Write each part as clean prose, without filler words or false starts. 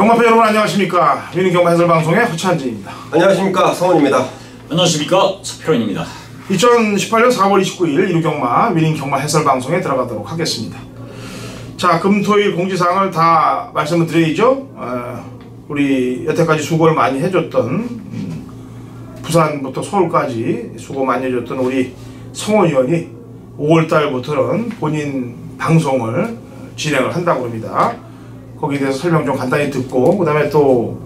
경마팬 여러분 안녕하십니까. 위닝 경마 해설방송의 허찬진입니다. 안녕하십니까. 성원입니다. 안녕하십니까. 서필원입니다. 2018년 4월 29일 이루경마 위닝 경마 해설방송에 들어가도록 하겠습니다. 자, 금토일 공지사항을 다 말씀을 드려야죠. 우리 여태까지 수고를 많이 해줬던 부산부터 서울까지 수고 많이 해줬던 우리 성원 의원이 5월달부터는 본인 방송을 진행을 한다고 합니다. 거기에 대해서 설명 좀 간단히 듣고, 그 다음에 또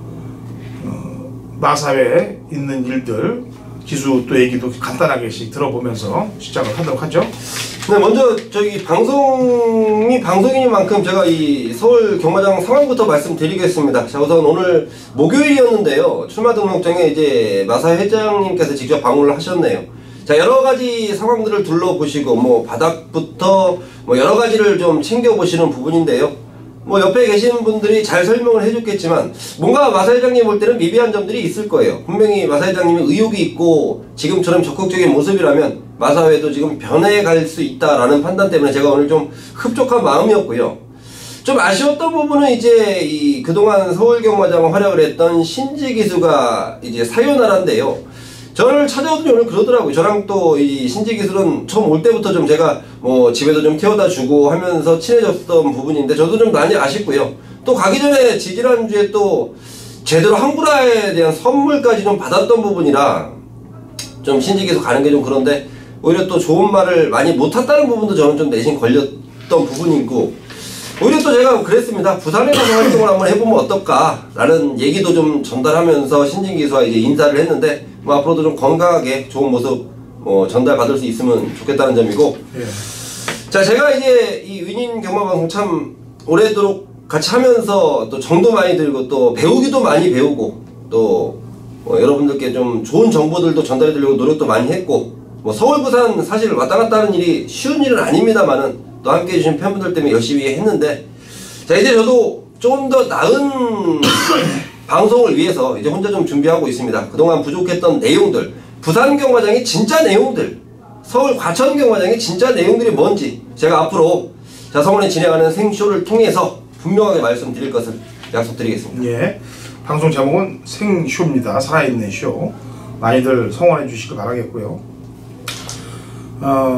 마사회에 있는 일들 기수 또 얘기도 간단하게씩 들어보면서 시작을 하도록 하죠. 네, 먼저 저기 방송인 만큼 제가 이 서울 경마장 상황부터 말씀드리겠습니다. 자, 우선 오늘 목요일이었는데요. 출마 등록장에 이제 마사 회장님께서 직접 방문을 하셨네요. 자, 여러 가지 상황들을 둘러보시고 뭐 바닥부터 뭐 여러 가지를 좀 챙겨보시는 부분인데요. 뭐 옆에 계신 분들이 잘 설명을 해줬겠지만 뭔가 마사 회장님 볼 때는 미비한 점들이 있을 거예요. 분명히 마사 회장님이 의욕이 있고 지금처럼 적극적인 모습이라면 마사회도 지금 변해갈 수 있다라는 판단 때문에 제가 오늘 좀 흡족한 마음이었고요. 좀 아쉬웠던 부분은 이제 이 그동안 서울경마장 활약을 했던 신지기수가 이제 사요나라인데요. 저를 찾아오더니 오늘 그러더라고요. 저랑 또 이 신지기술은 처음 올 때부터 좀 제가 뭐 집에도 좀 태워다 주고 하면서 친해졌던 부분인데 저도 좀 많이 아쉽고요. 또 가기 전에 지지난주에 또 제대로 항구라에 대한 선물까지 좀 받았던 부분이라 좀 신지기술 가는 게 좀 그런데 오히려 또 좋은 말을 많이 못했다는 부분도 저는 좀 내심 걸렸던 부분이고, 오히려 또 제가 그랬습니다. 부산에 가서 활동을 한번 해보면 어떨까 라는 얘기도 좀 전달하면서 신진기수와 이제 인사를 했는데 뭐 앞으로도 좀 건강하게 좋은 모습 전달받을 수 있으면 좋겠다는 점이고, 자, 제가 이제 이 위닝 경마방송 참 오래도록 같이 하면서 또 정도 많이 들고 또 배우기도 많이 배우고 또 여러분들께 좀 좋은 정보들도 전달해 드리려고 노력도 많이 했고, 뭐 서울 부산 사실 왔다 갔다 하는 일이 쉬운 일은 아닙니다만은 또 함께 해주신 팬분들 때문에 열심히 했는데, 자, 이제 저도 조금 더 나은 방송을 위해서 이제 혼자 좀 준비하고 있습니다. 그동안 부족했던 내용들, 부산 경마장의 진짜 내용들, 서울 과천 경마장의 진짜 내용들이 뭔지 제가 앞으로 자, 성원에 진행하는 생쇼를 통해서 분명하게 말씀드릴 것을 약속드리겠습니다. 예, 방송 제목은 생쇼입니다. 살아있는 쇼. 많이들 성원해 주시길 바라겠고요.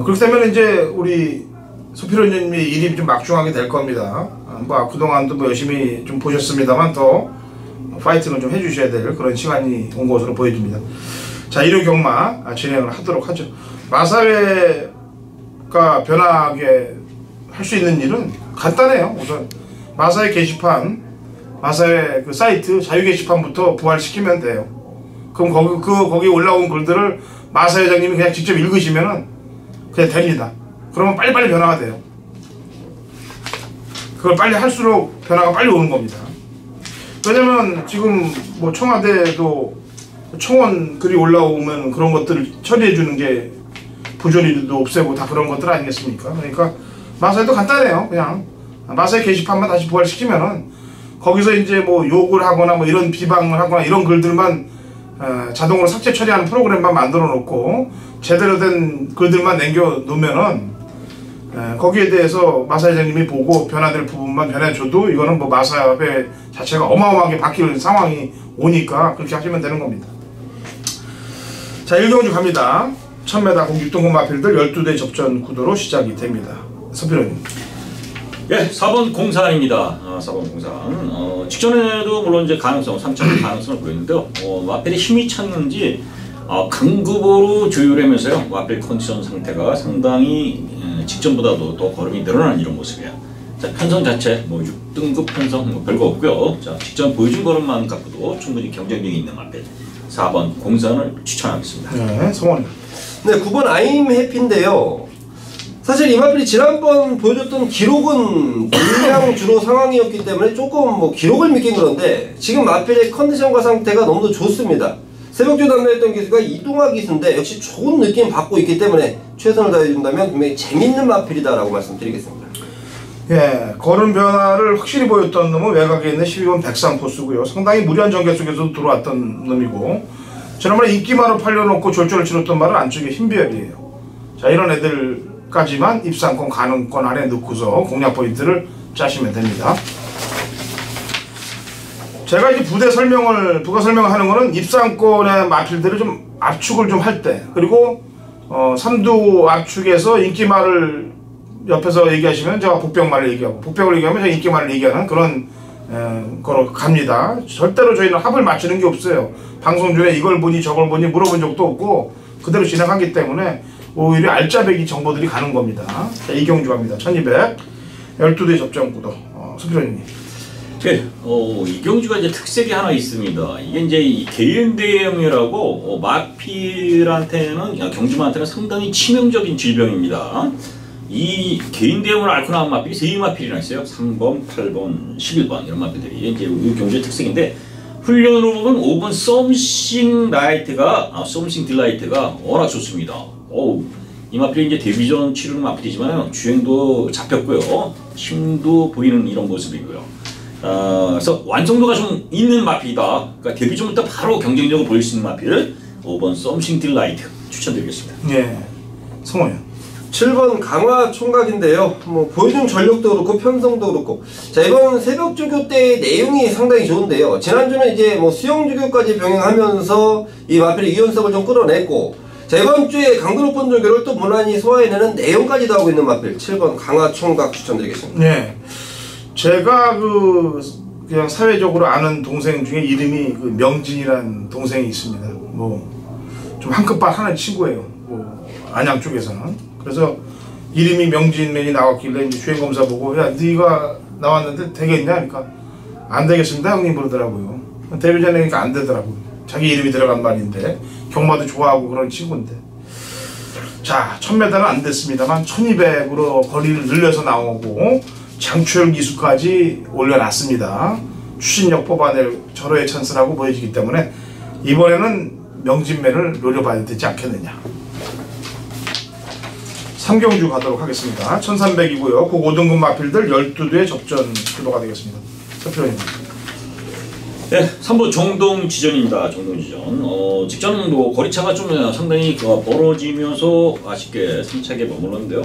그렇게 되면 이제 우리 소필원님이 일이 좀 막중하게 될 겁니다. 뭐 그동안도 뭐 열심히 좀 보셨습니다만 더 파이팅을 좀 해주셔야 될 그런 시간이 온 것으로 보여집니다. 자, 이루경마 진행을 하도록 하죠. 마사회가 변하게 할 수 있는 일은 간단해요. 우선 마사회 게시판, 마사회 그 사이트 자유 게시판부터 부활시키면 돼요. 그럼 거기 올라온 글들을 마사 회장님이 그냥 직접 읽으시면은 그냥 됩니다. 그러면 빨리빨리 변화가 돼요. 그걸 빨리 할수록 변화가 빨리 오는 겁니다. 왜냐면 지금 뭐 청와대도 청원 글이 올라오면 그런 것들을 처리해 주는 게 부조리도 없애고 다 그런 것들 아니겠습니까? 그러니까 마사회도 간단해요. 그냥 마사회 게시판만 다시 부활시키면은 거기서 이제 뭐 욕을 하거나 뭐 이런 비방을 하거나 이런 글들만 자동으로 삭제 처리하는 프로그램만 만들어 놓고 제대로 된 글들만 남겨 놓으면은 거기에 대해서 마사 회장님이 보고 변화될 부분만 변해줘도 이거는 뭐 마사회 자체가 어마어마하게 바뀔 상황이 오니까 그렇게 하시면 되는 겁니다. 자, 1경주 갑니다. 1000m 공직동급 마필들 12대 접전 구도로 시작이 됩니다. 서필원님. 예, 4번 공사입니다. 4번 공사. 직전에도 물론 이제 가능성, 3차의 가능성을 보였는데요. 마필이 힘이 찼는지 강급으로 조율하면서요. 마필 컨디션 상태가 상당히 직전보다도 더 걸음이 늘어난 이런 모습이에요. 자, 편성 자체 뭐 6등급 편성 뭐 별거 없고요. 자, 직전 보여준 걸음만 갖고도 충분히 경쟁력이 있는 마필 4번 공산을 추천하겠습니다. 네, 성원. 네, 9번 아임 해피인데요. 사실 이 마필이 지난번 보여줬던 기록은 물량 주로 상황이었기 때문에 조금 뭐 기록을 믿긴 그런데 지금 마필의 컨디션과 상태가 너무도 좋습니다. 새벽주 담당했던 기수가 이동화 기수인데 역시 좋은 느낌 받고 있기 때문에 최선을 다해준다면 분명히 재밌는 마필이다라고 말씀드리겠습니다. 예, 걸음 변화를 확실히 보였던 놈은 외곽에 있는 12번 백상 포수고요. 상당히 무리한 전개 속에서도 들어왔던 놈이고, 지난번에 인기마로 팔려놓고 졸졸을 치렀던 말은 안쪽에 흰별이에요. 자, 이런 애들까지만 입상권 가능권 안에 넣고서 공략 포인트를 짜시면 됩니다. 제가 이제 부가 설명을 하는 거는 입상권의 마필들을 좀 압축을 좀 할 때, 그리고 삼두 압축에서 인기말을 옆에서 얘기하시면 제가 복병말을 얘기하고, 복병을 얘기하면 제가 인기말을 얘기하는 그런 거로 갑니다. 절대로 저희는 합을 맞추는 게 없어요. 방송 중에 이걸 보니 저걸 보니 물어본 적도 없고 그대로 진행하기 때문에 오히려 알짜배기 정보들이 가는 겁니다. 자, 이경주 갑니다. 1200 12대 접전구도 수표님. 네, 이경주가 이제 특색이 하나 있습니다. 이게 이제 이 개인 대형이라고 마필한테는, 경주마한테는 상당히 치명적인 질병입니다. 이 개인 대형을 앓고 나온 마필이 세 마필이나 있어요. 3번, 8번, 11번 이런 마필들이 이제 이 경주의 특색인데, 훈련으로 보면 5번 썸씽 딜라이트가 워낙 좋습니다. 이 마필이 이제 데뷔전 치르는 마필이지만 주행도 잡혔고요. 힘도 보이는 이런 모습이고요. 그래서 완성도가 좀 있는 마필이다. 그러니까 데뷔전부터 바로 경쟁력을 보일 수 있는 마필 5번 썸씽 딜라이트 추천드리겠습니다. 예, 성호요. 7번 강화 총각인데요. 뭐 보여준 전력도 그렇고 편성도 그렇고. 자, 이번 새벽 조교 때 내용이 상당히 좋은데요. 지난주는 이제 뭐 수영 조교까지 병행하면서 이 마필의 유연성을 좀 끌어냈고, 자, 이번 주에 강도 높은 조교를 또 무난히 소화해내는 내용까지도 하고 있는 마필 7번 강화 총각 추천드리겠습니다. 네, 제가 그냥 사회적으로 아는 동생 중에 이름이 그 명진이라는 동생이 있습니다. 뭐 좀 한끗발 하는 친구예요. 뭐 안양 쪽에서는. 그래서 이름이 명진맨이 나왔길래 이제 주행 검사 보고, 야, 네가 나왔는데 되겠냐? 그러니까 안 되겠습니다 형님 그러더라고요. 데뷔전에 그러니까 안 되더라고요. 자기 이름이 들어간 말인데 경마도 좋아하고 그런 친구인데. 자, 1000m는 안 됐습니다만 1200으로 거리를 늘려서 나오고 장추열 기수까지 올려놨습니다. 추진력 뽑아낼 절호의 찬스라고 보여지기 때문에 이번에는 명진맨을 노려봐야 되지 않겠느냐. 삼경주 가도록 하겠습니다. 1300이고요. 그 5등급 마필들 12대의 접전 구도가 되겠습니다. 서표님. 네, 3번 종동지전입니다. 종동지전. 직전은 뭐 거리차가 좀 상당히 벌어지면서 아쉽게 3차게 머물렀는데요.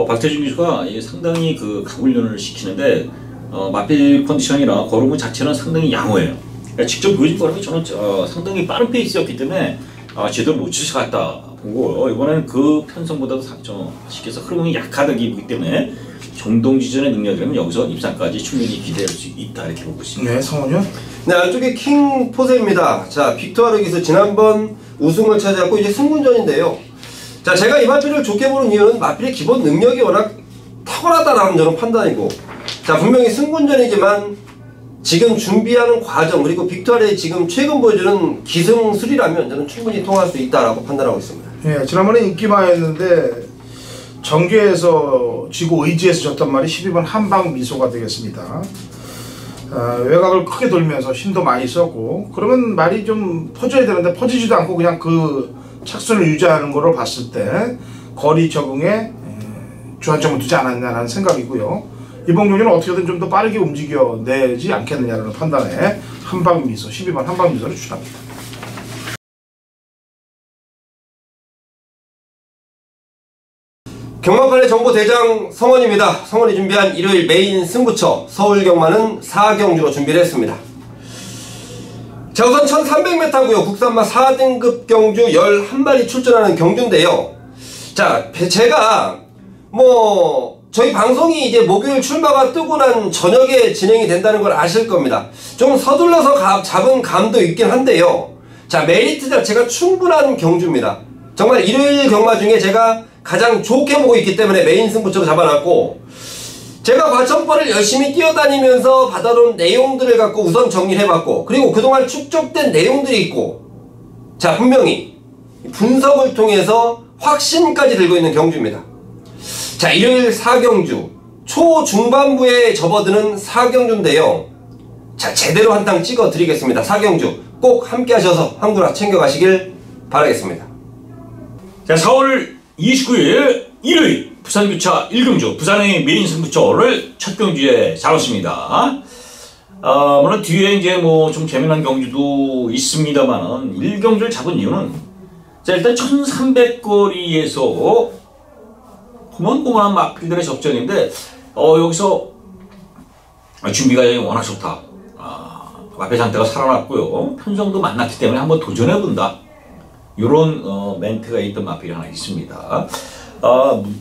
박태준 기수가 상당히 그 각훈련을 시키는데 마필 컨디션이나 걸음 자체는 상당히 양호해요. 그러니까 직접 보여준 걸음이 저는 상당히 빠른 페이스였기 때문에 제대로 못 치실 것 같다 보고, 이번에는 그 편성보다도 쉽게 해서 흐름이 약하다기 보기 때문에 종동지전의 능력이라면 여기서 입상까지 충분히 기대할 수 있다 이렇게 보고 있습니다. 네, 성훈이요? 네, 안쪽에 킹 포세입니다. 자, 빅토르 기수 지난번 우승을 차지하고 이제 승군전인데요. 자, 제가 이 마필을 좋게 보는 이유는 마필의 기본 능력이 워낙 탁월하다라는 저는 판단이고, 자, 분명히 승군전이지만 지금 준비하는 과정, 그리고 빅토르의 지금 최근 보여주는 기승술이라면 저는 충분히 통할 수 있다라고 판단하고 있습니다. 예, 지난번에 인기마였는데 정계에서 지고 의지에서 졌단 말이 12번 한방 미소가 되겠습니다. 외곽을 크게 돌면서 힘도 많이 썼고, 그러면 말이 좀 퍼져야 되는데 퍼지지도 않고 그냥 그 착순을 유지하는 거를 봤을 때 거리 적응에 주안점을 두지 않았냐는 생각이고요. 이번 경기는 어떻게든 좀 더 빠르게 움직여내지 않겠느냐는 판단에 한방미소 12번 한방미소를 추천합니다. 경마판의 정보대장 성원입니다. 성원이 준비한 일요일 메인 승부처 서울경마는 4경주로 준비를 했습니다. 자, 우선 1300m고요. 국산마 4등급 경주 11마리 출전하는 경주인데요. 자, 제가 저희 방송이 이제 목요일 출마가 뜨고 난 저녁에 진행이 된다는 걸 아실 겁니다. 좀 서둘러서 잡은 감도 있긴 한데요. 자, 메리트 자체가 충분한 경주입니다. 정말 일요일 경마 중에 제가 가장 좋게 보고 있기 때문에 메인 승부처로 잡아놨고, 제가 과천벌을 열심히 뛰어다니면서 받아놓은 내용들을 갖고 우선 정리를 해봤고, 그리고 그동안 축적된 내용들이 있고, 자, 분명히 분석을 통해서 확신까지 들고 있는 경주입니다. 자, 일요일 4경주 초중반부에 접어드는 4경주인데요. 자, 제대로 한탕 찍어 드리겠습니다. 4경주 꼭 함께 하셔서 한구나 챙겨가시길 바라겠습니다. 자, 4월 29일 일요일 부산교차 1경주 부산의 메인 승부처를 첫 경주에 잡았습니다. 물론 뒤에 이제 좀 재미난 경주도 있습니다만은 1경주를 잡은 이유는, 자, 일단 1300거리에서 고만고만한 마필들의 접전인데 여기서 준비가 워낙 좋다. 마필 상태가 살아났고요. 편성도 만났기 때문에 한번 도전해본다. 이런 멘트가 있던 마필이 하나 있습니다.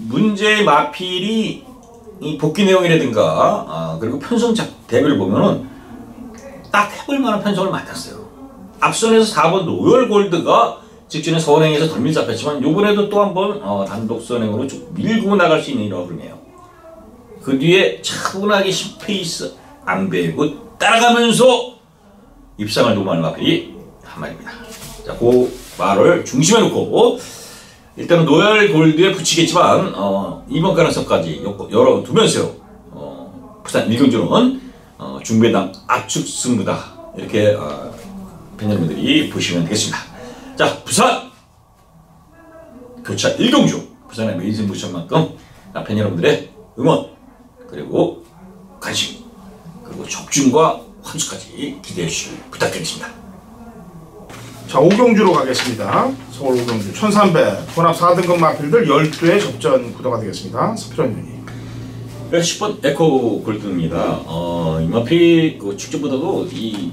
문제의 마필이 이 복귀 내용이라든가 그리고 편성 대비를 보면은 딱 해볼 만한 편성을 맡았어요. 앞선에서 4번 로열 골드가 직전에 선행에서 덜 밀잡혔지만 요번에도 또 한번 단독 선행으로 쭉 밀고 나갈 수 있는 이런 흐름이에요. 그 뒤에 차분하게 10페이스 안 배고 따라가면서 입상을 도모하는 마필이 한 마리입니다. 자, 그 말을 중심에 놓고 일단은 로열 골드에 붙이겠지만 이번 가능성까지 열어두면서요. 부산 1경주는 중배당 압축 승부다. 이렇게 팬여러분들이 보시면 되겠습니다. 자, 부산 교차 1경주 부산의 메인 승부처만큼 팬여러분들의 응원 그리고 관심 그리고 적중과 환수까지 기대해 주시길 부탁드리겠습니다. 자, 5경주로 가겠습니다. 서울 5경주 1300 혼합 4등급 마필들 12회 접전 구도가 되겠습니다. 서필원님이 10번 에코 골드입니다. 이 마필 직전보다도 이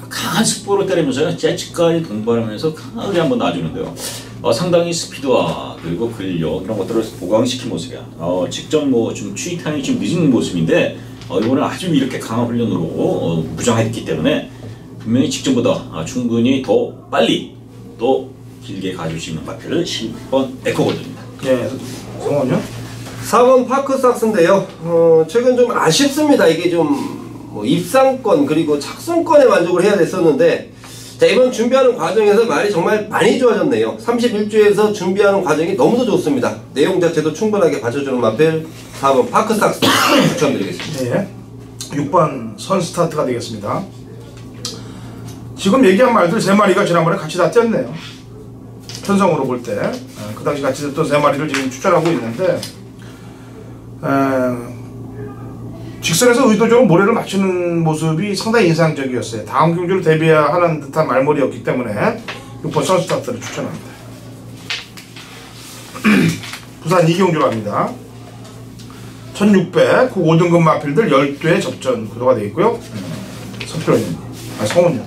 강한 스포로 때리면서 재즈까지 동반하면서 강하게 한번 놔주는데요. 상당히 스피드와 그리고 근력 이런 것들을 보강시킨 모습이야. 직전 좀 추이 타임이 좀 늦은 모습인데 이번에 아주 이렇게 강한 훈련으로 무장했기 때문에 분명히 직전보다 충분히 더 빨리 또 길게 가줄 수 있는 마필을 10번 에코 골드입니다. 예, 성원이요? 4번 파크삭스인데요. 최근 좀 아쉽습니다. 이게 좀 뭐 입상권 그리고 착순권에 만족을 해야 됐었는데 자, 이번 준비하는 과정에서 말이 정말 많이 좋아졌네요. 31주에서 준비하는 과정이 너무도 좋습니다. 내용 자체도 충분하게 받쳐주는 마필 4번 파크삭스 추천드리겠습니다. 네. 6번 선스타트가 되겠습니다. 지금 얘기한 말들 3마리가 지난번에 같이 다 뛰었네요. 편성으로 볼 때 그 당시 같이 뛰었던 3마리를 지금 추천하고 있는데 직선에서 의도적으로 모래를 맞추는 모습이 상당히 인상적이었어요. 다음 경주를 대비하는 듯한 말머리였기 때문에 6번 선스타트를 추천합니다. 부산 2경주로 합니다. 1600 5등급 마필들 12회 접전 구도가 되어 있고요. 서필원님, 성훈님.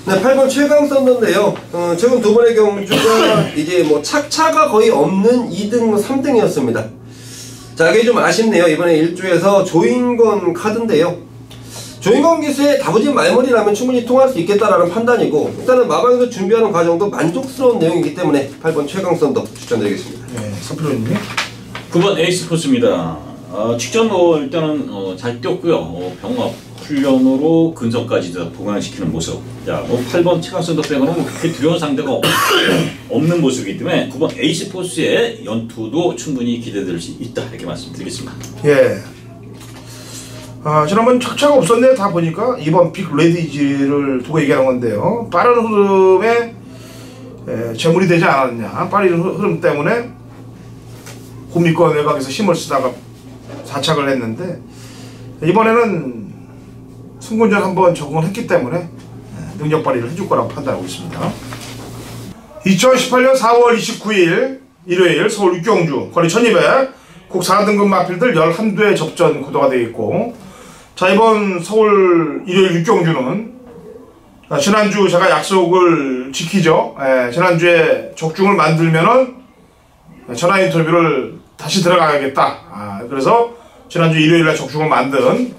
네, 8번 최강 썬더인데요. 최근 두 번의 경주가 이제 뭐 착차가 거의 없는 2등, 3등이었습니다. 자, 이게 좀 아쉽네요. 이번에 1주에서 조인건 카드인데요. 조인건 기수의 다부진 말머리라면 충분히 통할 수 있겠다라는 판단이고 일단은 마방에서 준비하는 과정도 만족스러운 내용이기 때문에 8번 최강 썬더 추천드리겠습니다. 네, 서필원님. 9번 에이스 포스입니다. 직전도 일단은 잘 뛰었고요. 병합 훈련으로 근성까지 보강시키는 모습. 자, 8번 최강선도 빼고는 그렇게 두려운 상대가 없는 모습이기 때문에 9번 에이스 포스의 연투도 충분히 기대될 수 있다 이렇게 말씀드리겠습니다. 예. 지난번 착차가 없었네. 다 보니까 이번 빅 레디지를 두고 얘기하는 건데요. 빠른 흐름에 재물이 되지 않았냐. 빠른 흐름 때문에 국민권 외곽에서 힘을 쓰다가 사착을 했는데 이번에는 승군전 한번 적응을 했기 때문에 능력 발휘를 해줄 거라고 판단하고 있습니다. 2018년 4월 29일 일요일 서울 6경주 거리 1200 국 4등급 마필들 11대 접전 구도가 되어 있고 자, 이번 서울 일요일 6경주는 지난주 제가 약속을 지키죠. 지난주에 적중을 만들면은 전화 인터뷰를 다시 들어가야겠다. 그래서 지난주 일요일날 적중을 만든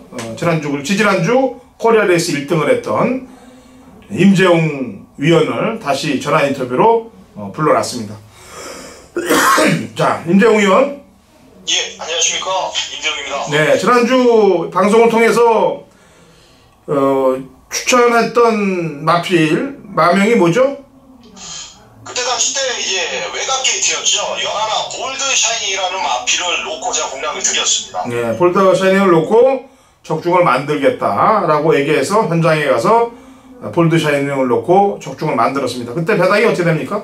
지지난주 코리아 레이스 1등을 했던 임재웅 위원을 다시 전화 인터뷰로 불러놨습니다. 자, 임재웅 위원. 예, 안녕하십니까, 임재웅입니다. 네, 지난주 방송을 통해서 추천했던 마필 마명이 뭐죠? 그때 당시 때 이제 외곽 게이트였죠. 연하나 볼드 샤이니라는 마필을 놓고 제가 공략을 드렸습니다. 네, 볼드 샤이닝을 놓고 적중을 만들겠다라고 얘기해서 현장에 가서 볼드 샤이닝을 놓고 적중을 만들었습니다. 그때 배당이 어떻게 됩니까?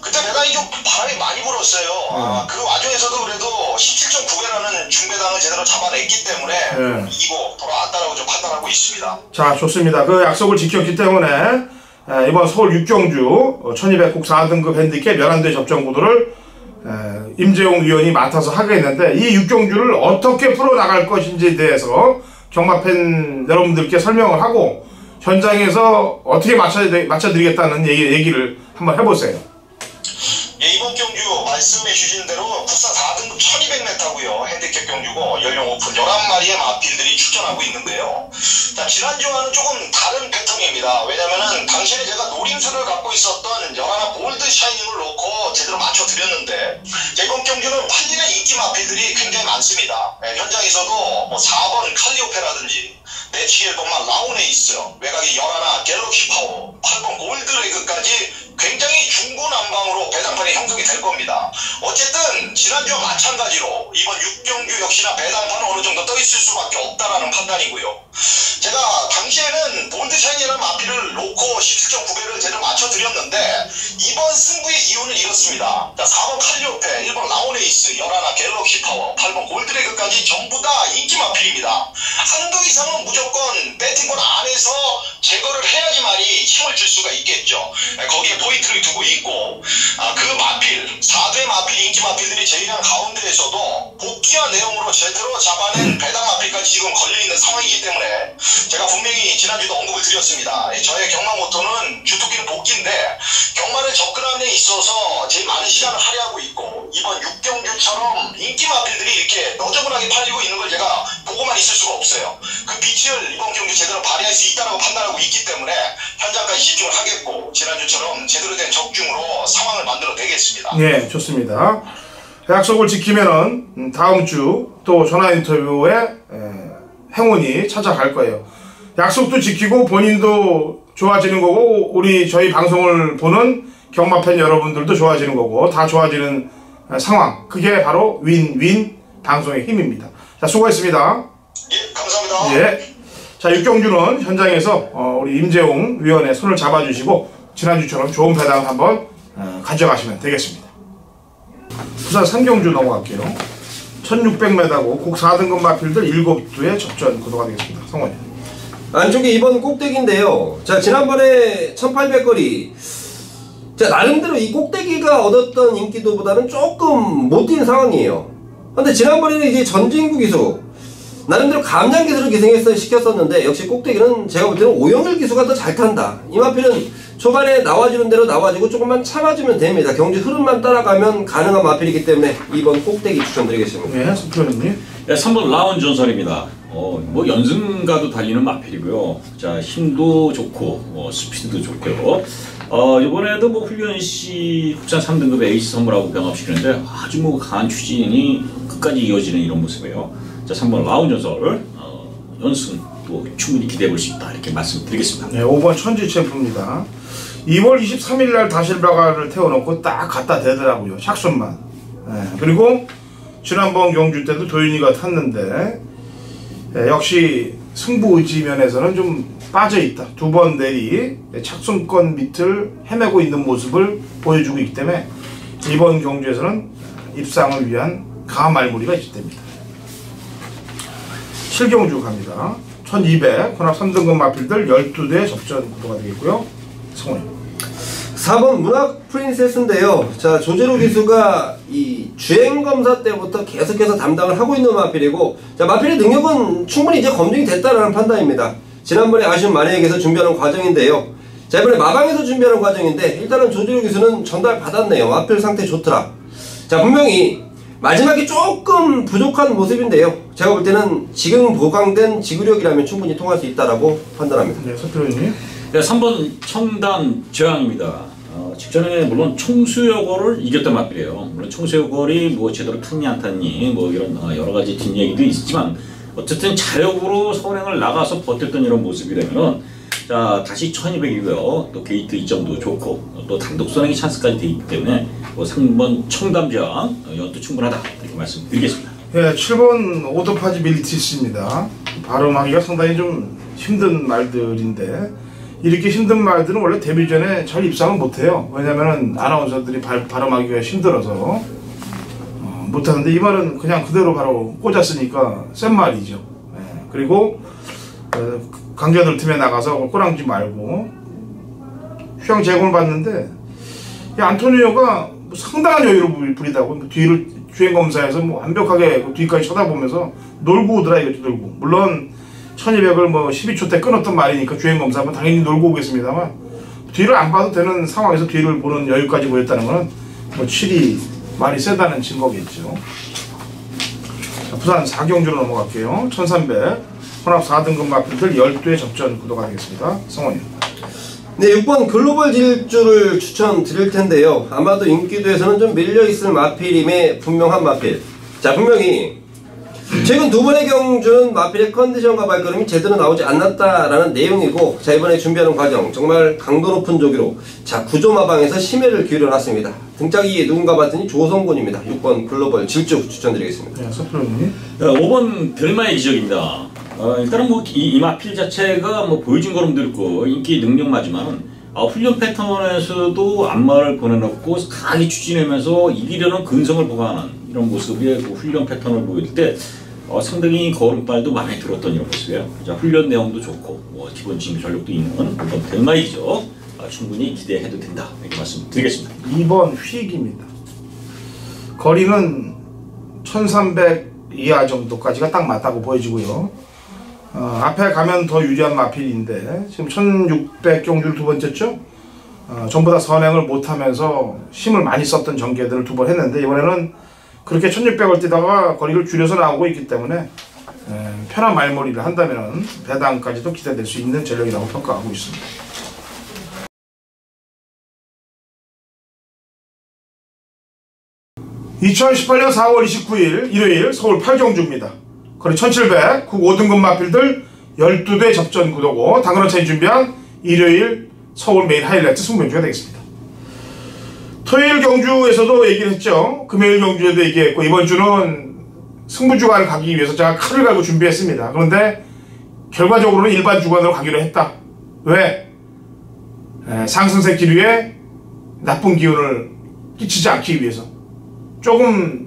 그때 배당이 좀 바람이 많이 불었어요. 그 와중에서도 그래도 17.9배라는 중배당을 제대로 잡아냈기 때문에 이기고 돌아왔다라고 좀 판단하고 있습니다. 자, 좋습니다. 그 약속을 지켰기 때문에 이번 서울 6경주 1200 국 4등급 핸디캡 11대 접전 구도를 임재웅 위원이 맡아서 하게 했는데 이 6경주를 어떻게 풀어나갈 것인지에 대해서 경마팬 여러분들께 설명을 하고 현장에서 어떻게 맞춰드리겠다는 얘기를 한번 해보세요. 예, 이번 경주 말씀해 주신 대로 국산 4등급 1200m고요. 핸디캡 경주고 연령 오픈 11마리의 마필들이 출전하고 있는데요. 자, 지난주와는 조금 다른 패턴입니다. 왜냐면은 당시에 제가 노림수를 갖고 있었던 연하나 골드 샤이닝을 놓고 제대로 맞춰드렸는데 이번 경주는 팔리는 인기 마필들이 굉장히 많습니다. 예, 현장에서도 뭐 4번 칼리오페라든지 내치 1번만 라운에이스, 외곽이 연하나 갤럭시 파워, 8번 골드레그까지 굉장히 중구난방으로 배당판이 형성이 될 겁니다. 어쨌든 지난주와 마찬가지로 이번 6경주 역시나 배당판은 어느 정도 떠 있을 수밖에 없다라는 판단이고요. 제가 당시에는 볼드샤인이라는 마필을 놓고 17.9배를 제대로 맞춰드렸는데 이번 승부의 이유는 이렇습니다. 자, 4번 칼리오페, 1번 라운에이스, 연하나 갤럭시 파워, 8번 골드레그까지 전부 다 인기 마필입니다. 한두 이상은 무조건 배팅권 안에서 제거를 해야지만이 힘을 줄 수가 있겠죠. 거기에 포인트를 두고 있고 그 마필, 4대 마필, 인기 마필들이 제일한 가운데에서도 복귀한 내용으로 제대로 잡아낸 배당 마필까지 지금 걸려있는 상황이기 때문에 제가 분명히 지난주도 언급을 드렸습니다. 저의 경마 모토는 주특기는 복귀인데 경마를 접근하는 데 있어서 제일 많은 시간을 할애하고 있고 이번 6경주처럼 인기 마필들이 이렇게 너저분하게 팔리고 있는 걸 제가 보고만 있을 수가 없어요. 그 빛을 이번 경주 제대로 발휘할 수 있다고 판단하고 있기 때문에 현장까지 집중을 하겠고 지난주처럼 제대로 된 적중으로 상황을 만들어내겠습니다. 네, 좋습니다. 약속을 지키면은 다음 주 또 전화 인터뷰에 행운이 찾아갈 거예요. 약속도 지키고 본인도 좋아지는 거고 저희 방송을 보는 경마팬 여러분들도 좋아지는 거고 다 좋아지는 상황, 그게 바로 윈윈 방송의 힘입니다. 자, 수고했습니다. 예, 감사합니다. 예. 자, 6경주는 현장에서 우리 임재웅 위원의 손을 잡아주시고 지난주처럼 좋은 배당을 한번 가져가시면 되겠습니다. 부산 3경주 넘어갈게요. 1600m고 곡 4등급 마필들 7두의 접전 구도가 되겠습니다. 성원이. 안쪽에 이번 꼭대기인데요. 자, 지난번에 1800거리. 자, 나름대로 이 꼭대기가 얻었던 인기도보다는 조금 못 뛴 상황이에요. 근데 지난번에는 이제 전진구 기수, 나름대로 감량 기수를 시켰었는데 역시 꼭대기는 제가 볼 때는 오영일 기수가 더 잘 탄다. 이 마필은 초반에 나와주는 대로 나와주고 조금만 참아주면 됩니다. 경주 흐름만 따라가면 가능한 마필이기 때문에 이번 꼭대기 추천드리겠습니다. 네, 수표님. 네, 3번 라운 전설입니다. 뭐 연승가도 달리는 마필이고요. 자, 힘도 좋고 스피드도 좋고요. 이번에도 뭐 훈련시 국산 3등급 에이스 선물하고 병합시키는데 아주 뭐 강한 추진이 끝까지 이어지는 이런 모습이에요. 자, 3번 라운 전설 연승 또 충분히 기대해볼 수 있다 이렇게 말씀드리겠습니다. 네, 5번 천지 챔프입니다. 2월 23일날 다실바가를 태워놓고 딱 갖다 대더라고요. 샥순만. 네, 그리고 지난번 경주 때도 도윤이가 탔는데 역시 승부 의지 면에서는 좀 빠져있다. 2번 내리 착순권 밑을 헤매고 있는 모습을 보여주고 있기 때문에 이번 경주에서는 입상을 위한 강한 말무리가 있을 때입니다. 7경주 갑니다. 1200 혼합 3등급 마필들 12대 접전 구도가 되겠고요. 성훈이. 4번 문학 프린세스인데요. 자, 조재로 기수가 이 주행검사 때부터 계속해서 담당을 하고 있는 마필이고, 자, 마필의 능력은 충분히 이제 검증이 됐다라는 판단입니다. 지난번에 아쉬운 만회에게서 준비하는 과정인데요. 자, 이번에 마방에서 준비하는 과정인데 일단은 조재로 기수는 전달 받았네요. 마필 상태 좋더라. 자, 분명히 마지막에 조금 부족한 모습인데요. 제가 볼 때는 지금 보강된 지구력이라면 충분히 통할 수 있다라고 판단합니다. 네, 서표님. 네, 3번 청담 저항입니다. 직전에 물론 총수여고를 이겼던 마필이에요. 물론 총수여고이 뭐 제대로 탔니 안 탔니 뭐 이런 여러 가지 뒷얘기도 있지만 어쨌든 자력으로 선행을 나가서 버텼던 이런 모습이라면은 자, 다시 1200이고요. 또 게이트 이점도 좋고 또 단독 선행의 찬스까지 돼 있기 때문에 뭐 3번 청담 저항 연도 충분하다 이렇게 말씀드리겠습니다. 예, 7번 오토파지 밀리티스입니다. 발음하기가 상당히 좀 힘든 말들인데 이렇게 힘든 말들은 원래 데뷔 전에 잘 입상을 못해요. 왜냐면은 아나운서들이 발음하기가 힘들어서 못하는데 이 말은 그냥 그대로 바로 꽂았으니까 센 말이죠. 예, 그리고 강자들 틈에 나가서 꼬랑지 말고 휴양 제공을 받는데 이 안토니오가 뭐 상당한 여유를 부리다고 뒤를 주행검사에서 뭐 완벽하게 뒤까지 쳐다보면서 놀고 오더라 이거죠. 놀고 물론 1200을 뭐 12초 때 끊었던 말이니까 주행검사하면 당연히 놀고 오겠습니다만 뒤를 안 봐도 되는 상황에서 뒤를 보는 여유까지 보였다는 것은 뭐 7이 많이 세다는 증거겠죠. 자, 부산 4경주로 넘어갈게요. 1300 혼합 4등급 마필들 12회 접전 구도가 되겠습니다. 성원님. 네, 6번 글로벌 질주를 추천드릴 텐데요. 아마도 인기도에서는 좀 밀려있을 마필임에 분명한 마필. 자, 분명히 최근 두 번의 경주는 마필의 컨디션과 발걸음이 제대로 나오지 않았다라는 내용이고, 자, 이번에 준비하는 과정 정말 강도 높은 조기로 자 구조마방에서 심혈을 기울여놨습니다. 등짝이 누군가 봤더니 조성곤입니다. 6번 글로벌 질주 추천드리겠습니다. 네, 서프로님. 5번 별마의 기적입니다. 일단은 뭐 이 마필 자체가 뭐 보여진 걸음도 있고 인기 능력마지만 훈련 패턴에서도 안마를 보내놓고 강하게 추진하면서 이기려는 근성을 보강하는 이런 모습의 그 훈련 패턴을 보일 때 상당히 걸음발도 마음에 들었던 이런 모습이에요. 자, 훈련 내용도 좋고 뭐 기본적인 전력도 있는 5번 별마의 기적 충분히 기대해도 된다 이렇게 말씀드리겠습니다. 2번 휙입니다. 거리는 1300 이하 정도까지가 딱 맞다고 보여지고요. 앞에 가면 더 유리한 마필인데 지금 1600 경주를 두 번째죠. 전부 다 선행을 못하면서 힘을 많이 썼던 전개들을 두 번 했는데 이번에는 그렇게 1600을 뛰다가 거리를 줄여서 나오고 있기 때문에 편한 말머리를 한다면 배당까지도 기대될 수 있는 전력이라고 평가하고 있습니다. (2018년 4월 29일) 일요일 서울 8경주입니다. 거리 1700 국 5등급 마필들 12대 접전 구도고 당근어차이 준비한 일요일 서울 메인 하이라이트 승부경주가 되겠습니다. 토요일 경주에서도 얘기를 했죠. 금요일 경주에도 얘기했고 이번 주는 승부주간을 가기 위해서 제가 칼을 갈고 준비했습니다. 그런데 결과적으로는 일반 주간으로 가기로 했다. 왜? 상승세 기류에 나쁜 기운을 끼치지 않기 위해서 조금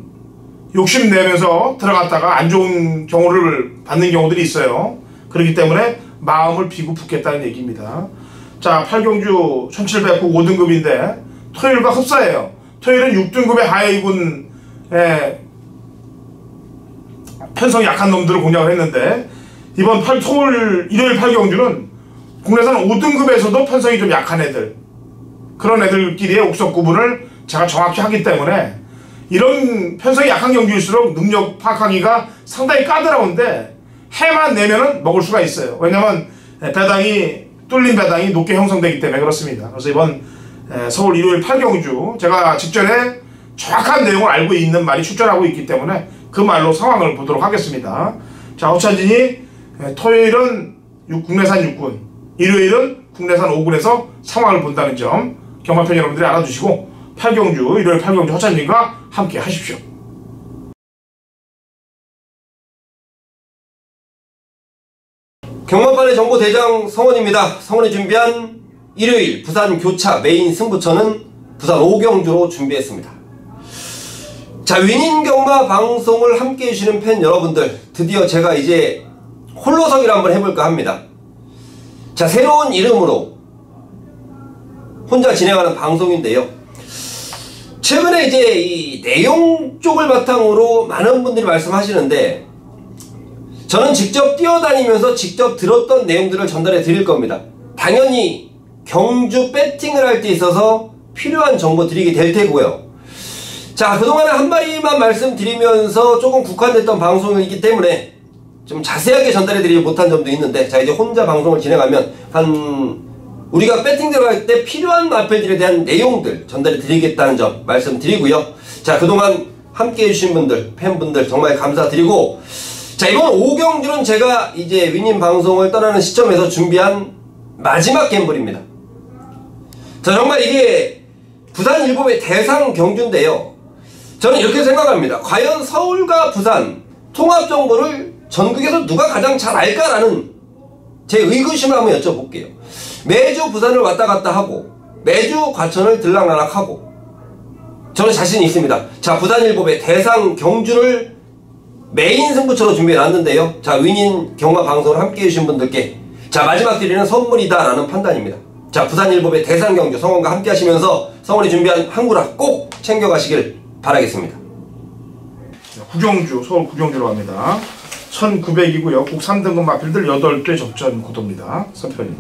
욕심내면서 들어갔다가 안 좋은 경우를 받는 경우들이 있어요. 그렇기 때문에 마음을 비고 붓겠다는 얘기입니다. 자, 8경주 1700 국 5등급인데 토요일과 흡사해요. 토요일은 6등급의 하이군의 편성이 약한 놈들을 공략을 했는데 이번 일요일 8경주는 국내산 5등급에서도 편성이 좀 약한 애들, 그런 애들끼리의 옥석 구분을 제가 정확히 하기 때문에 이런 편성이 약한 경주일수록 능력 파악하기가 상당히 까다로운데 해만 내면은 먹을 수가 있어요. 왜냐면 뚫린 배당이 높게 형성되기 때문에 그렇습니다. 그래서 이번 서울 일요일 8경주 제가 직전에 정확한 내용을 알고 있는 말이 출전하고 있기 때문에 그 말로 상황을 보도록 하겠습니다. 자, 어차진이 토요일은 국내산 6군, 일요일은 국내산 5군에서 상황을 본다는 점 경마팬 여러분들이 알아두시고 8경주 일요일 8경주 허찬님과 함께 하십시오. 경마판의 정보대장 성원입니다. 성원이 준비한 일요일 부산 교차 메인 승부처는 부산 5경주로 준비했습니다. 자, 위닝경마 방송을 함께 해주시는 팬 여러분들, 드디어 제가 이제 홀로서기를 한번 해볼까 합니다. 자, 새로운 이름으로 혼자 진행하는 방송인데요. 최근에 이제 이 내용 쪽을 바탕으로 많은 분들이 말씀하시는데 저는 직접 뛰어다니면서 직접 들었던 내용들을 전달해 드릴 겁니다. 당연히 경주 배팅을 할 때 있어서 필요한 정보 드리게 될 테고요. 자, 그동안에 한 마리만 말씀드리면서 조금 국한됐던 방송이기 때문에 좀 자세하게 전달해 드리지 못한 점도 있는데, 자, 이제 혼자 방송을 진행하면 우리가 배팅 들어갈 때 필요한 마필들에 대한 내용들 전달해 드리겠다는 점 말씀드리고요. 자, 그동안 함께 해주신 분들, 팬분들 정말 감사드리고, 자, 이번 5경주는 제가 이제 위님 방송을 떠나는 시점에서 준비한 마지막 갬블입니다. 자, 정말 이게 부산일보의 대상 경주인데요. 저는 이렇게 생각합니다. 과연 서울과 부산 통합 정보를 전국에서 누가 가장 잘 알까라는 제 의구심을 한번 여쭤볼게요. 매주 부산을 왔다 갔다 하고 매주 과천을 들락날락하고 저는 자신이 있습니다. 자, 부산일보의 대상 경주를 메인 승부처로 준비해놨는데요. 자, 위닌 경마 방송을 함께 해주신 분들께 자, 마지막 드리는 선물이다 라는 판단입니다. 자, 부산일보의 대상 경주 성원과 함께 하시면서 성원이 준비한 한구라 꼭 챙겨가시길 바라겠습니다. 구경주, 서울 구경주로 갑니다. 1900이고요. 국 3등급 마필들 8대 접전 구도입니다. 서편님.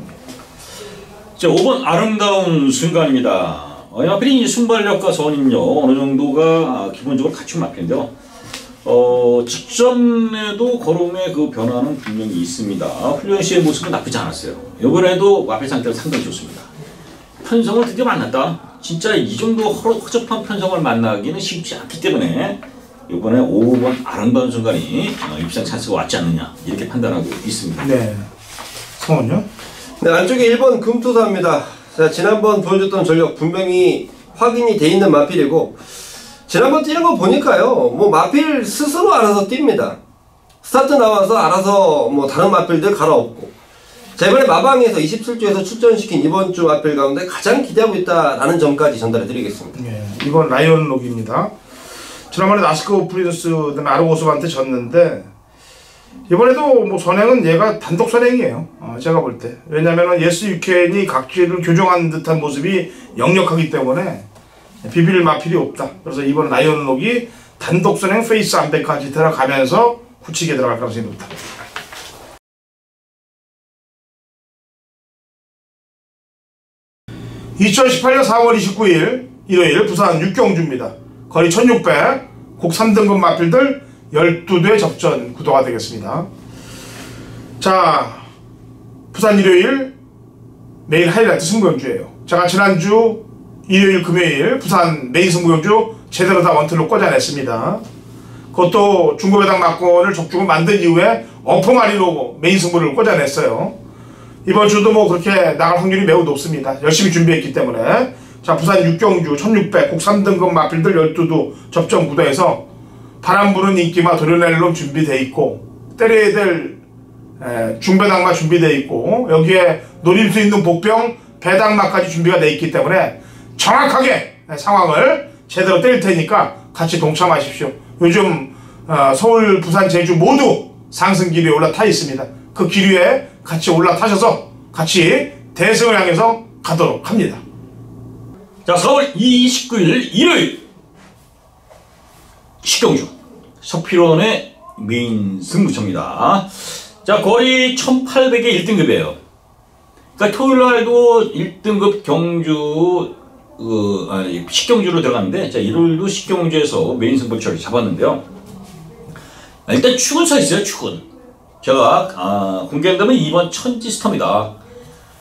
자, 5번 아름다운 순간입니다. 마필이 순발력과 선입력 어느 정도가 기본적으로 갖춘 마필인데요. 직전에도 걸음의 그 변화는 분명히 있습니다. 훈련 시의 모습은 나쁘지 않았어요. 이번에도 마필 상태가 상당히 좋습니다. 편성을 드디어 만났다. 진짜 이 정도 허접한 편성을 만나기는 쉽지 않기 때문에 이번에 5번 아름다운 순간이 입상 찬스가 왔지 않느냐 이렇게 판단하고 있습니다. 네. 성원요? 네, 안쪽에 1번 금투사입니다. 자, 지난번 보여줬던 전력 분명히 확인이 돼 있는 마필이고, 지난번 뛰는 거 보니까요, 뭐 마필 스스로 알아서 뜁니다. 스타트 나와서 알아서 뭐 다른 마필들 갈아엎고, 자, 이번에 마방에서 27주에서 출전시킨 이번 주 마필 가운데 가장 기대하고 있다라는 점까지 전달해 드리겠습니다. 네. 이번 라이언록입니다. 지난번에 나스코 프린스 아르고스한테 졌는데, 이번에도 뭐 선행은 얘가 단독 선행이에요. 제가 볼 때. 왜냐면은 예스 유캔이 각지를 교정한 듯한 모습이 역력하기 때문에 비빌 마필이 없다. 그래서 이번 라이언록이 단독 선행 페이스 암백까지 들어가면서 후치게 들어갈 가능성이 높다. (2018년 4월 29일) 일요일 부산 육경주입니다. 거리 1600, 국 3등급 마필들 12대 접전 구도가 되겠습니다. 자, 부산 일요일 메인 하이라이트 승부경주예요. 제가 지난주 일요일 금요일 부산 메인 승부경주 제대로 다 원틀로 꽂아냈습니다. 그것도 중고배당 막권을 적중을 만든 이후에 어퍼마리로 메인 승부를 꽂아냈어요. 이번 주도 뭐 그렇게 나갈 확률이 매우 높습니다. 열심히 준비했기 때문에. 자, 부산 육경주 1600, 국 3등급 마필들 12도 접전 구도에서 바람 부는 인기마 도려낼 놈 준비되어 있고, 때려야 될 중배당마 준비되어 있고, 여기에 노릴 수 있는 복병 배당마까지 준비가 되어 있기 때문에 정확하게 상황을 제대로 때릴 테니까 같이 동참하십시오. 요즘 서울, 부산, 제주 모두 상승 기류에 올라타 있습니다. 그 기류에 같이 올라타셔서 같이 대승을 향해서 가도록 합니다. 자, 4월 29일 일요일 식경주 석필원의 메인 승부처입니다. 자, 거리 1800의 1등급이에요. 그러니까 토요일날도 1등급 경주 식경주로 들어갔는데, 자, 일요일도 식경주에서 메인 승부처를 잡았는데요. 일단 축은 서 있어요. 축은 제가 공개한다면 2번 천지스타입니다.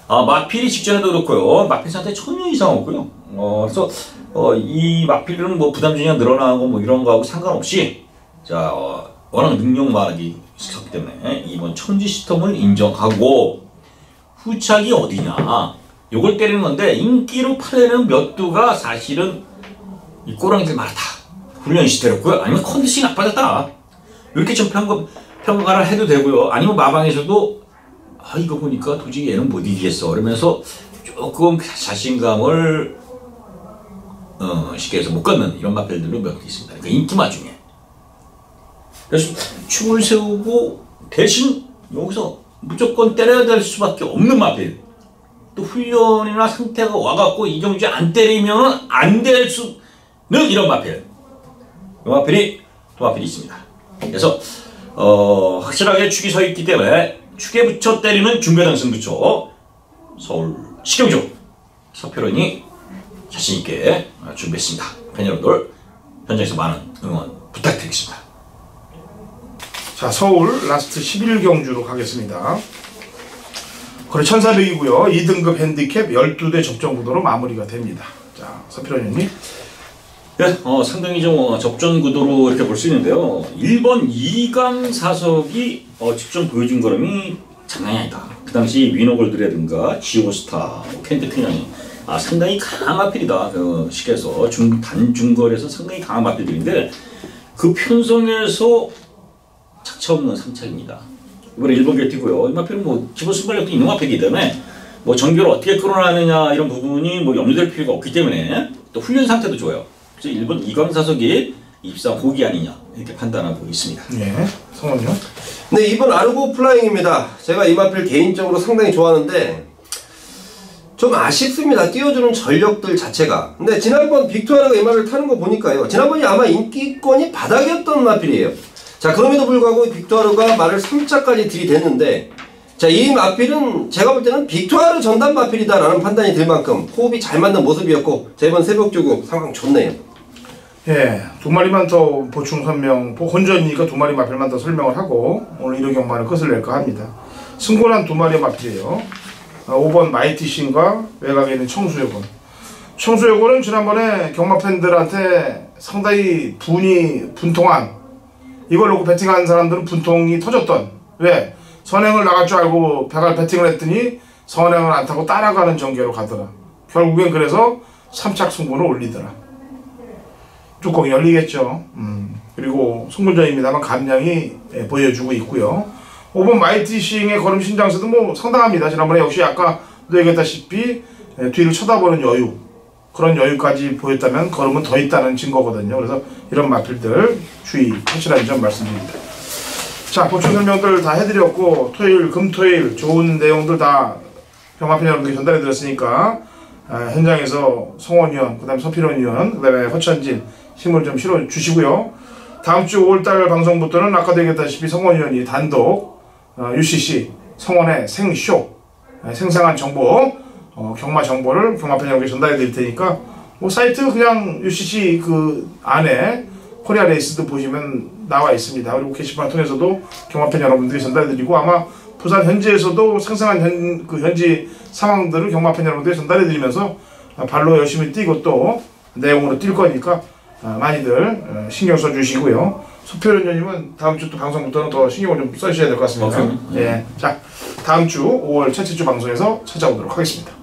마필이 직전에도 그렇고요. 마필 상태 전혀 이상 없고요. 그래서 이 마필은 뭐 부담 중량 늘어나고 뭐 이런 거하고 상관없이, 자, 워낙 능력만이 있었기 때문에 이번 천지 시스템을 인정하고, 후착이 어디냐 요걸 때리는 건데, 인기로 팔려는 몇 두가 사실은 이 꼬랑이들 많다. 훈련이 시대였고요. 아니면 컨디션이 나빠졌다. 이렇게 좀 평가를 해도 되고요. 아니면 마방에서도 이거 보니까 도저히 얘는 못 이기겠어 그러면서 조금 자신감을 쉽게 해서 못 걷는 이런 마필들도 몇 개 있습니다. 그러니까 인기마 중에. 그래서 축을 세우고 대신 여기서 무조건 때려야 될 수밖에 없는 마필. 또 훈련이나 상태가 와갖고 이 경주에 안 때리면 안 될 수는 이런 마필. 이 마필이 또 마필이 있습니다. 그래서 확실하게 축이 서 있기 때문에 축에 붙여 때리는 중배당 승부처 서울 식경주 서표론이 자신있게 준비했습니다. 팬 여러분들 현장에서 많은 응원 부탁드리겠습니다. 자, 서울 라스트 11경주로 가겠습니다. 거리 1400이고요. 2등급 핸디캡 12대 접전 구도로 마무리가 됩니다. 자, 서표론님. 네, 상당히 좀 접전 구도로 이렇게 볼 수 있는데요. 1번 이강사석이 직접 보여준 걸음이 장난이 아니다. 그 당시 위너골드라든가 지오스타, 캔드크년이 상당히 강한 마필이다. 그 시기에서 단중거리에서 상당히 강한 마필들인데, 그 편성에서 착차 없는 3착입니다. 이번에 1번 게티고요. 이 마필은 뭐 기본 순발력도 있는 마필이기 때문에 뭐 전개를 어떻게 끌어나느냐 이런 부분이 뭐 염려될 필요가 없기 때문에, 또 훈련 상태도 좋아요. 그래서 1번 이강사석이 입상 호기 아니냐 이렇게 판단하고 있습니다. 예, 성원요? 네, 2번 아르고 플라잉입니다. 제가 이 마필 개인적으로 상당히 좋아하는데 좀 아쉽습니다. 띄워주는 전력들 자체가. 근데 지난번 빅투아르가 이 마필 타는 거 보니까요, 지난번이 아마 인기권이 바닥이었던 마필이에요. 자, 그럼에도 불구하고 빅토르가 말을 3차까지 들이댔는데, 자, 이 마필은 제가 볼 때는 빅토르 전담 마필이다라는 판단이 들 만큼 호흡이 잘 맞는 모습이었고, 자, 이번 새벽주고 상황 좋네요. 예, 두 마리만 더 보충 설명, 혼전이니까 두 마리 마필만 더 설명을 하고 오늘 1호 경마는 끝을 낼까 합니다. 승곤한 두 마리의 마필이에요. 5번 마이티신과 외곽에 있는 청수여권. 청수여권은 지난번에 경마 팬들한테 상당히 분통한, 이걸 놓고 배팅한 사람들은 분통이 터졌던, 왜? 선행을 나갈 줄 알고 배갈 배팅을 했더니 선행을 안 타고 따라가는 전개로 가더라. 결국엔 그래서 3착 승부를 올리더라. 뚜껑이 열리겠죠. 그리고 승부전입니다만 감량이 보여주고 있고요. 5번 마이티싱의 걸음 신장세도 뭐 상당합니다. 지난번에 역시 아까 얘기했다시피 뒤를 쳐다보는 여유, 그런 여유까지 보였다면 걸음은 더 있다는 증거거든요. 그래서 이런 마필들 주의하시라는 점 말씀드립니다. 자, 보충 설명들 다 해드렸고 토요일, 금토일 좋은 내용들 다 경마팬 여러분들께 전달해 드렸으니까 현장에서 성원위원, 그 다음에 서필원 위원, 그 다음에 허천진 힘을 좀 실어 주시고요. 다음 주 5월달 방송부터는 아까도 얘기했다시피 성원위원이 단독 UCC 성원의 생쇼, 생생한 정보, 경마 정보를 경마팬 여러분께 전달해 드릴 테니까 뭐 사이트 그냥 UCC 그 안에 코리아 레이스도 보시면 나와 있습니다. 그리고 게시판을 통해서도 경마팬 여러분들께 전달해 드리고 아마 부산 현지에서도 생생한 현지 상황들을 경마팬 여러분들께 전달해 드리면서 발로 열심히 뛰고 또 내용으로 뛸 거니까 많이들 신경 써 주시고요. 소표현 의원님은 다음 주 또 방송부터는 더 신경을 좀 써주셔야 될 것 같습니다. 예, 자, 다음 주 5월 첫째 주 방송에서 찾아오도록 하겠습니다.